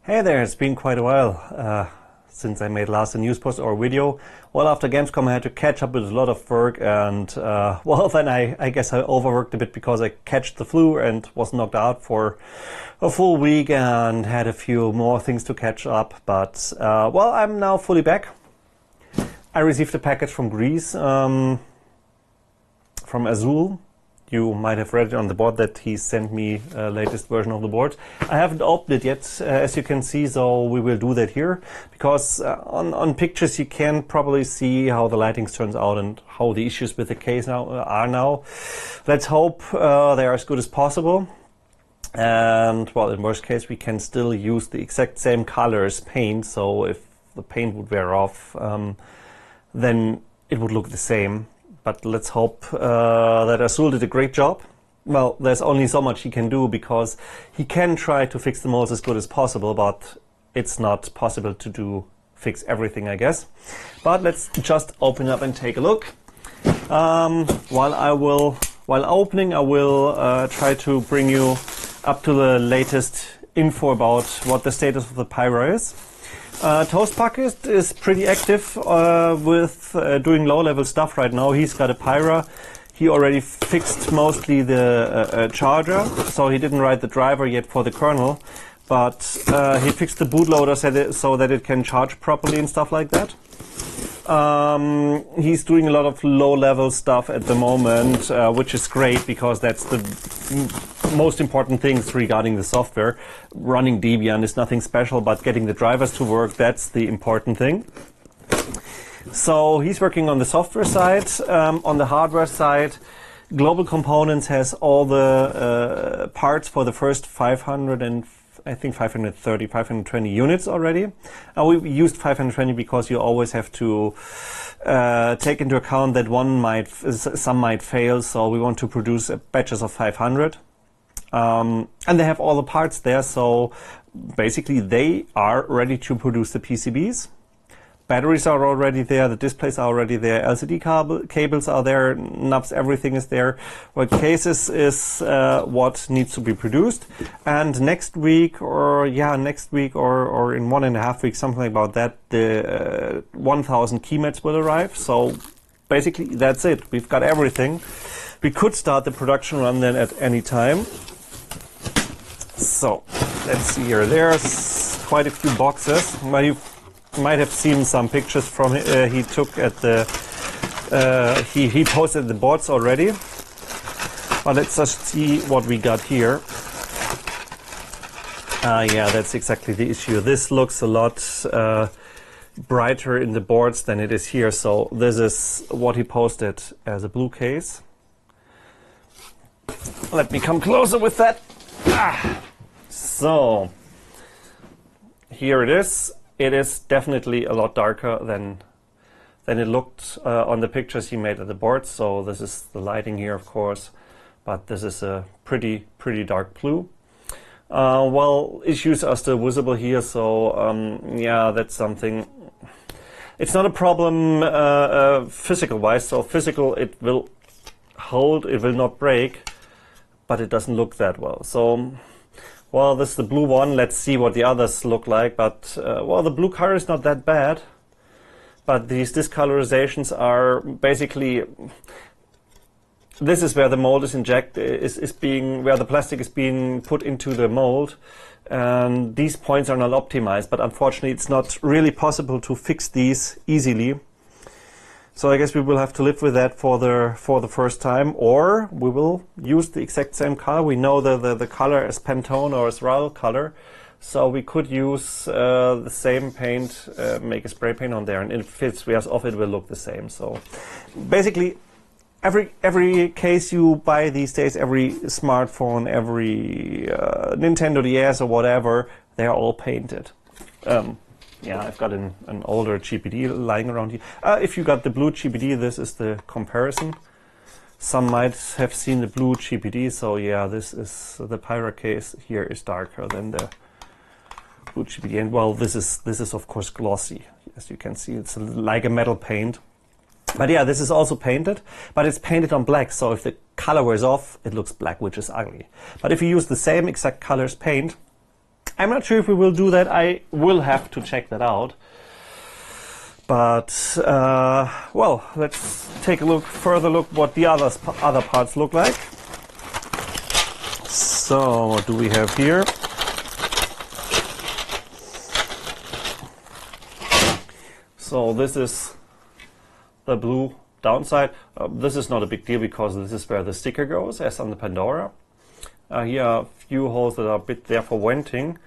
Hey there, it's been quite a while since I made last a news post or video. Well, after Gamescom I had to catch up with a lot of work and well, then I guess I overworked a bit because I catched the flu and was knocked out for a full week and had a few more things to catch up. But well, I'm now fully back. I received a package from Greece, from Azul. You might have read it on the board that he sent me latest version of the board. I haven't opened it yet, as you can see, so we will do that here. Because on pictures you can probably see how the lighting turns out and how the issues with the case are now. Let's hope they are as good as possible. And, well, in worst case we can still use the exact same color as paint, so if the paint would wear off, then it would look the same. But let's hope that Azul did a great job. Well, there's only so much he can do because he can try to fix the molds as good as possible, but it's not possible to fix everything, I guess. But let's just open up and take a look. While opening, I will try to bring you up to the latest info about what the status of the Pyra is. Toast Bucket is pretty active with doing low-level stuff right now. He's got a Pyra. He already fixed mostly the charger, so he didn't write the driver yet for the kernel, but he fixed the bootloader so that it can charge properly and stuff like that. He's doing a lot of low-level stuff at the moment, which is great because that's the most important things regarding the software. Running Debian is nothing special, but getting the drivers to work, that's the important thing. So he's working on the software side. On the hardware side, Global Components has all the parts for the first 520 units already. We used 520 because you always have to take into account that some might fail, so we want to produce batches of 500. And they have all the parts there, so basically they are ready to produce the PCBs. Batteries are already there, the displays are already there, LCD cables are there, knobs, everything is there. What cases is what needs to be produced. And next week or in 1.5 weeks, something about that, the 1000 keymats will arrive. So basically that's it. We've got everything. We could start the production run then at any time. So let's see here. There's quite a few boxes. Well, you might have seen some pictures from he took at the he posted the boards already. But let's just see what we got here. Yeah, that's exactly the issue. This looks a lot brighter in the boards than it is here. So this is what he posted as a blue case. Let me come closer with that. So here it is. It is definitely a lot darker than it looked on the pictures he made at the board. So this is the lighting here, of course, but this is a pretty dark blue. Well, issues are still visible here, so yeah, that's something. It's not a problem physical-wise. So physical, it will hold, it will not break, but it doesn't look that well. So. Well, this is the blue one. Let's see what the others look like. But, well, the blue color is not that bad. But these discolorizations are basically... This is where the mold is injected, where the plastic is being put into the mold. And these points are not optimized. But unfortunately, it's not really possible to fix these easily. So I guess we will have to live with that for the first time, or we will use the exact same color. We know the color is Pantone or as RAL color, so we could use the same paint, make a spray paint on there, and if it wears off, it will look the same. So basically, every case you buy these days, every smartphone, every Nintendo DS or whatever, they are all painted. Yeah, I've got an older GPD lying around here. If you got the blue GPD, this is the comparison. Some might have seen the blue GPD, so yeah, this is the Pyra case here is darker than the blue GPD. And well, this is of course glossy, as you can see. It's like a metal paint. But yeah, this is also painted, but it's painted on black. So if the color wears off, it looks black, which is ugly. But if you use the same exact colors paint, I'm not sure if we will do that. I will have to check that out. But, well, let's take a further look what the other parts look like. So, what do we have here? So this is the blue downside. This is not a big deal because this is where the sticker goes, as on the Pandora. Here are a few holes that are a bit there for venting.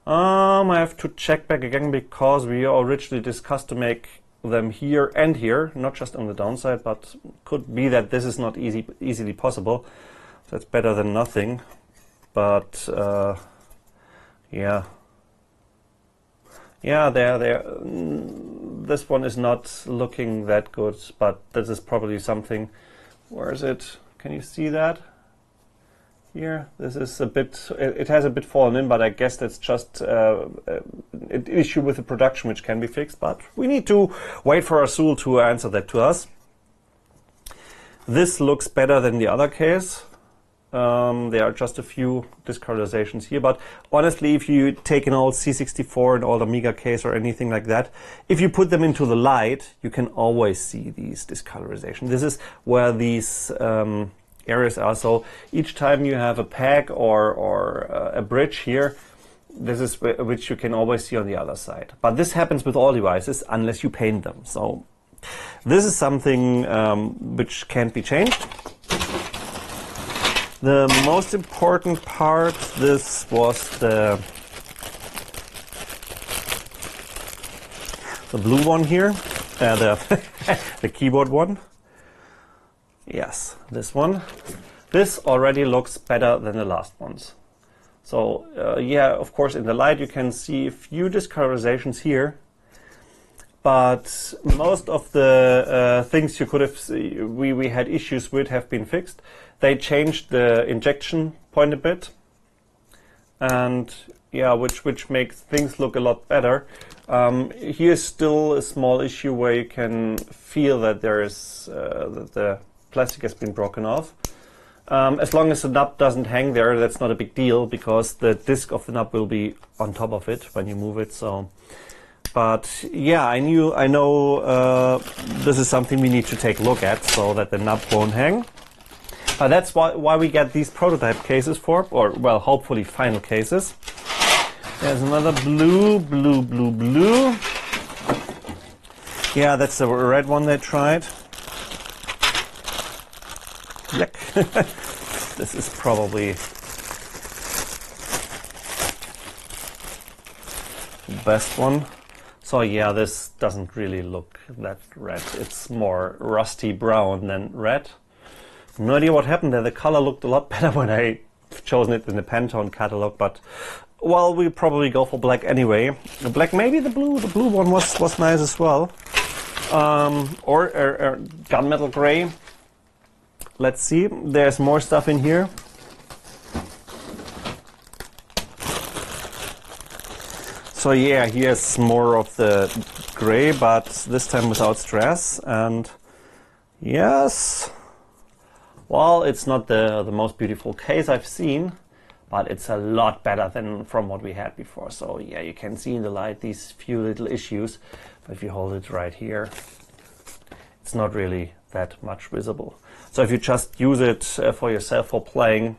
I have to check back again because we originally discussed to make them here and here, not just on the downside, but could be that this is not easily possible. So it's better than nothing. But yeah. Yeah, this one is not looking that good, but this is probably something. Where is it? Can you see that? Here, this is a bit, it has a bit fallen in, but I guess that's just an issue with the production which can be fixed, but we need to wait for Rasul to answer that to us. This looks better than the other case. There are just a few discolorizations here, but honestly, if you take an old C64, an old Amiga case or anything like that, if you put them into the light, you can always see these discolorizations. This is where these areas are. So each time you have a peg or a bridge here, this is which you can always see on the other side. But this happens with all devices unless you paint them. So this is something which can't be changed. The most important part, this was the blue one here, the keyboard one. Yes, this one. This already looks better than the last ones. So yeah, of course in the light you can see a few discolorizations here, but most of the things you could have we had issues with have been fixed. They changed the injection point a bit, and yeah, which makes things look a lot better. Here's still a small issue where you can feel that there is that the plastic has been broken off. As long as the nub doesn't hang there, that's not a big deal because the disc of the nub will be on top of it when you move it. So, but yeah, I know this is something we need to take a look at so that the nub won't hang. That's why we get these prototype cases for, or well, hopefully final cases. There's another blue. Yeah, that's the red one they tried. Black. This is probably the best one. So yeah, this doesn't really look that red. It's more rusty brown than red. No idea what happened there. The color looked a lot better when I chosen it in the Pantone catalog, but well, we'll probably go for black anyway. The black, maybe the blue one was nice as well. Or gunmetal gray. Let's see. There's more stuff in here. So yeah, here's more of the gray, but this time without stress. And yes. Well, it's not the most beautiful case I've seen, but it's a lot better than from what we had before. So yeah, you can see in the light these few little issues, but if you hold it right here, it's not really that much visible. So if you just use it for yourself for playing,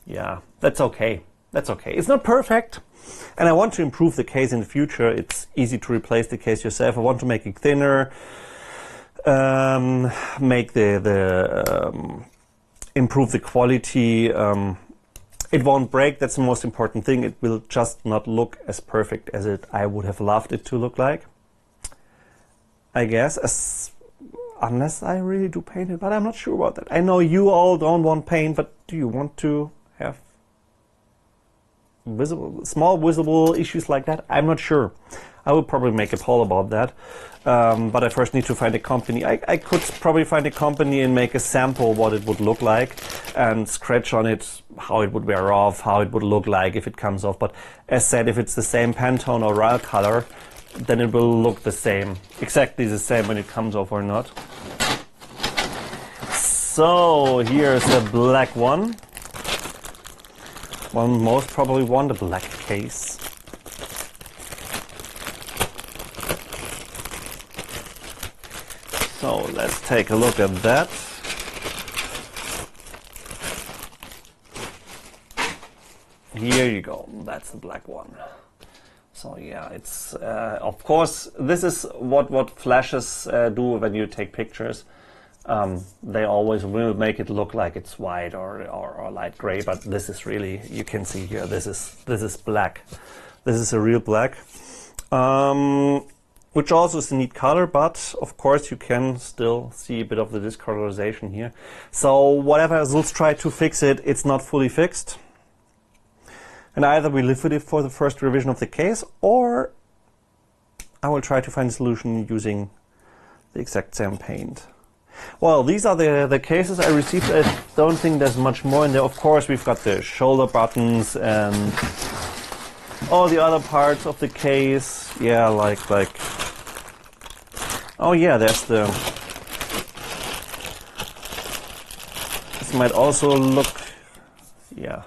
yeah, that's okay. That's okay. It's not perfect, and I want to improve the case in the future. It's easy to replace the case yourself. I want to make it thinner. Make improve the quality. It won't break. That's the most important thing. It will just not look as perfect as I would have loved it to look like, I guess, unless I really do paint it, but I'm not sure about that. I know you all don't want paint, but do you want to have small visible issues like that? I'm not sure. I will probably make a poll about that, but I first need to find a company. I could probably find a company and make a sample what it would look like and scratch on it how it would wear off, how it would look like if it comes off. But as said, if it's the same Pantone or RAL color, then it will look the same, exactly the same when it comes off or not. So here's the black one. One most probably want a black case. So let's take a look at that. Here you go, that's the black one. So yeah, it's of course this is what flashes do when you take pictures. They always will make it look like it's white or light gray, but this is really, you can see here, this is black. This is a real black, which also is a neat color, but of course you can still see a bit of the discolorization here. So whatever, let's try to fix it. It's not fully fixed. And either we live with it for the first revision of the case, or I will try to find a solution using the exact same paint. Well, these are the cases I received. I don't think there's much more in there. Of course, we've got the shoulder buttons and all the other parts of the case. Yeah, like oh yeah, there's the, this might also look, yeah,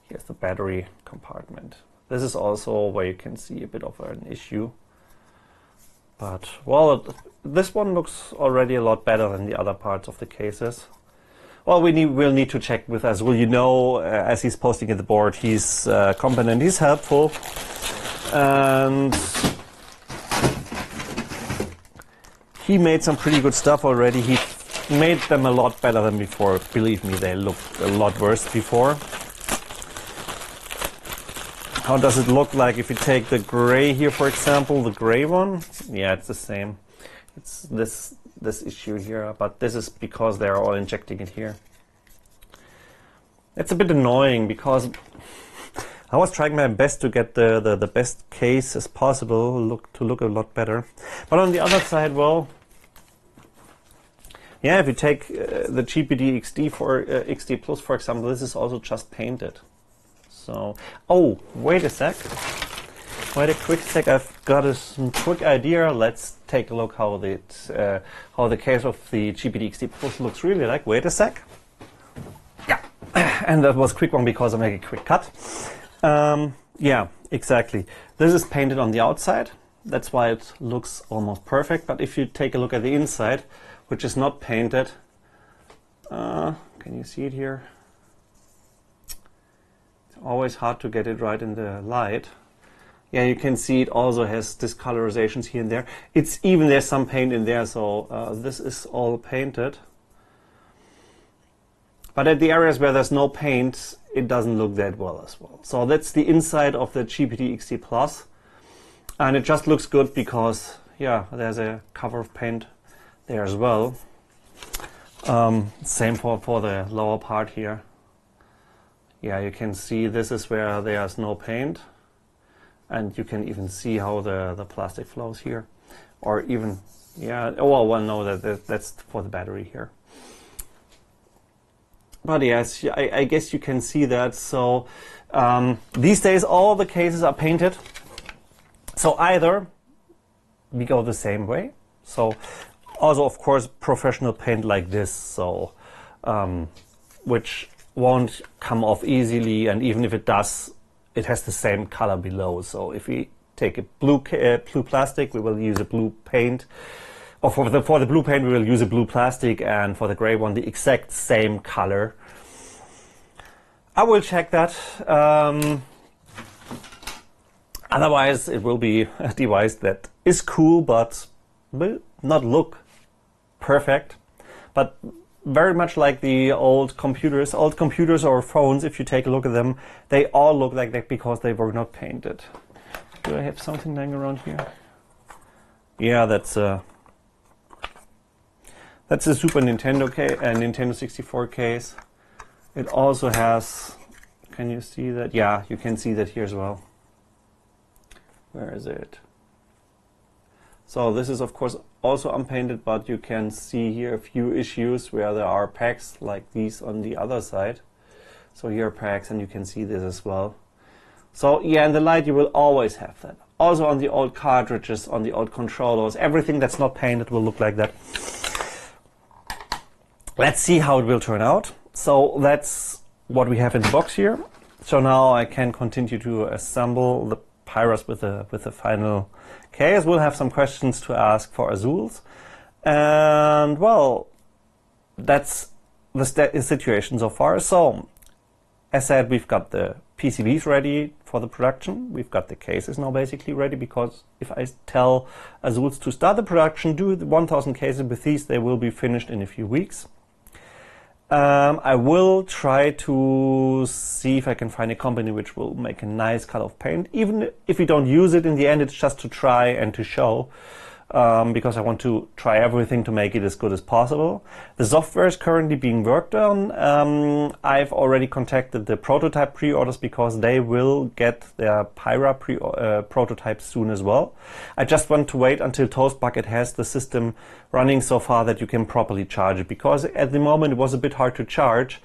here's the battery compartment. This is also where you can see a bit of an issue. But, well, this one looks already a lot better than the other parts of the cases. Well, we'll need to check with us. Well, you know, as he's posting at the board, he's competent, he's helpful. And he made some pretty good stuff already. He made them a lot better than before. Believe me, they looked a lot worse before. How does it look like if you take the gray here, for example, the gray one? Yeah, it's the same. It's this issue here, but this is because they're all injecting it here. It's a bit annoying because I was trying my best to get the best case as possible to look a lot better. But on the other side, well, yeah, if you take the GPD XD Plus, for example, this is also just painted. So, oh, wait a sec. Wait a quick sec. I've got a quick idea. Let's take a look how the case of the GPD XD Plus looks really like. Wait a sec. Yeah, and that was a quick one because I make a quick cut. Yeah, exactly. This is painted on the outside. That's why it looks almost perfect. But if you take a look at the inside, which is not painted, can you see it here? Always hard to get it right in the light. Yeah, you can see it also has discolorizations here and there. It's even, there's some paint in there, so this is all painted. But at the areas where there's no paint, it doesn't look that well as well. So that's the inside of the GPD XD Plus. And it just looks good because, yeah, there's a cover of paint there as well. Same for the lower part here. Yeah, you can see this is where there's no paint, and you can even see how the plastic flows here, or even, yeah, oh well, no, that's for the battery here. But yes, I guess you can see that. So these days all the cases are painted. So either we go the same way. So also, of course, professional paint like this, so which won't come off easily, and even if it does, it has the same color below. So if we take a blue plastic, we will use a blue paint, or for the blue paint we will use a blue plastic, and for the gray one the exact same color. I will check that. Otherwise it will be a device that is cool but will not look perfect, but very much like the old computers or phones. If you take a look at them, they all look like that because they were not painted. Do I have something lying around here? Yeah, that's a Super Nintendo case, a Nintendo 64 case. It also has, can you see that? Yeah, you can see that here as well. Where is it? So this is of course also unpainted, but you can see here a few issues where there are packs like these on the other side. So here are packs, and you can see this as well. So yeah, in the light you will always have that. Also on the old cartridges, on the old controllers, everything that's not painted will look like that. Let's see how it will turn out. So that's what we have in the box here. So now I can continue to assemble the Pyras with the final case. We'll have some questions to ask for Azules. And well, that's the situation so far. So, as said, we've got the PCBs ready for the production. We've got the cases now basically ready, because if I tell Azules to start the production, do the 1000 cases with these, they will be finished in a few weeks. I will try to see if I can find a company which will make a nice color of paint. Even if we don't use it in the end, it's just to try and to show. Because I want to try everything to make it as good as possible. The software is currently being worked on. I've already contacted the prototype pre-orders because they will get their Pyra prototypes soon as well. I just want to wait until ToastBucket has the system running so far that you can properly charge it, because at the moment it was a bit hard to charge.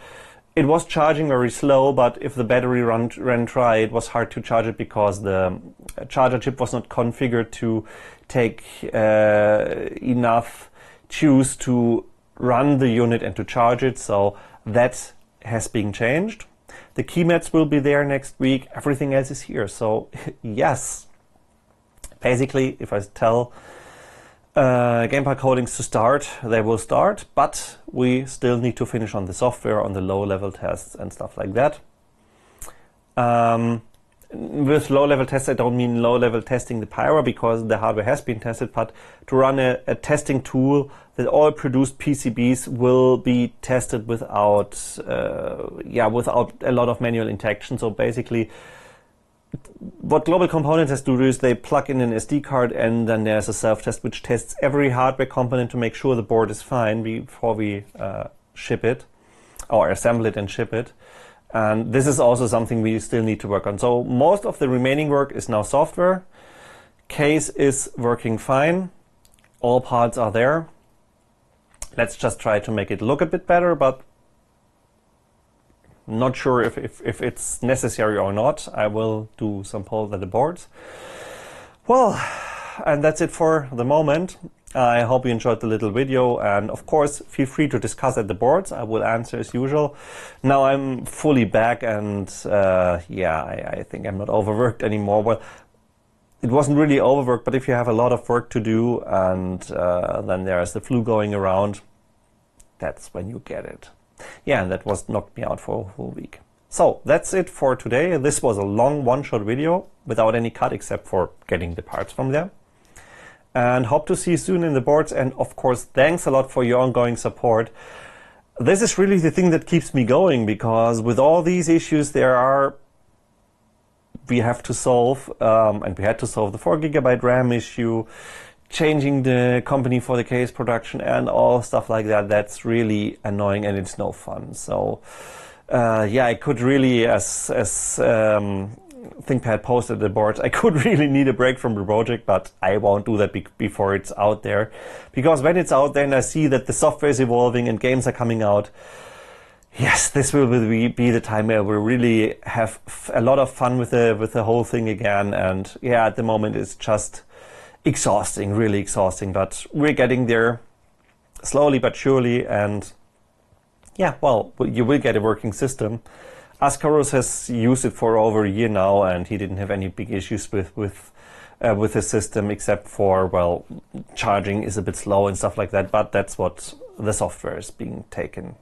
It was charging very slow, but if the battery ran dry, it was hard to charge it because the charger chip was not configured to take enough juice to run the unit and to charge it. So that has been changed. The key mats will be there next week. Everything else is here. So yes, basically, if I tell Gamepar Coatings to start, they will start, but we still need to finish on the software, on the low-level tests and stuff like that. With low-level tests, I don't mean low-level testing the Pyra, because the hardware has been tested, but to run a testing tool that all produced PCBs will be tested without without a lot of manual interaction. So basically, what Global Components has to do is they plug in an SD card, and then there's a self-test which tests every hardware component to make sure the board is fine before we ship it, or assemble it and ship it. And this is also something we still need to work on. So most of the remaining work is now software. Case is working fine. All parts are there. Let's just try to make it look a bit better, but not sure if it's necessary or not. I will do some polls at the boards. Well, and that's it for the moment. I hope you enjoyed the little video, and of course feel free to discuss at the boards. I will answer as usual. Now I'm fully back, and I think I'm not overworked anymore. Well, it wasn't really overworked, but if you have a lot of work to do and then there's the flu going around, that's when you get it. Yeah, and that was knocked me out for a whole week. So that's it for today. This was a long one-shot video without any cut except for getting the parts from there. And hope to see you soon in the boards. And of course, thanks a lot for your ongoing support. This is really the thing that keeps me going, because with all these issues we have to solve, and we had to solve the 4 GB RAM issue, changing the company for the case production and all stuff like that. That's really annoying and it's no fun. So I could really, as ThinkPad posted the boards, I could really need a break from the project, but I won't do that before it's out there, because when it's out there and I see that the software is evolving and games are coming out, yes, this will be the time where we really have a lot of fun with the whole thing again. And yeah, at the moment it's just exhausting, really exhausting, but we're getting there slowly but surely. And yeah, well, you will get a working system. Ascaros has used it for over a year now, and he didn't have any big issues with the system, except for, well, charging is a bit slow and stuff like that. But that's what the software is being taken.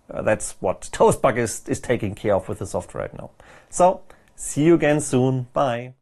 That's what ToastBucket is taking care of with the software right now. So see you again soon. Bye.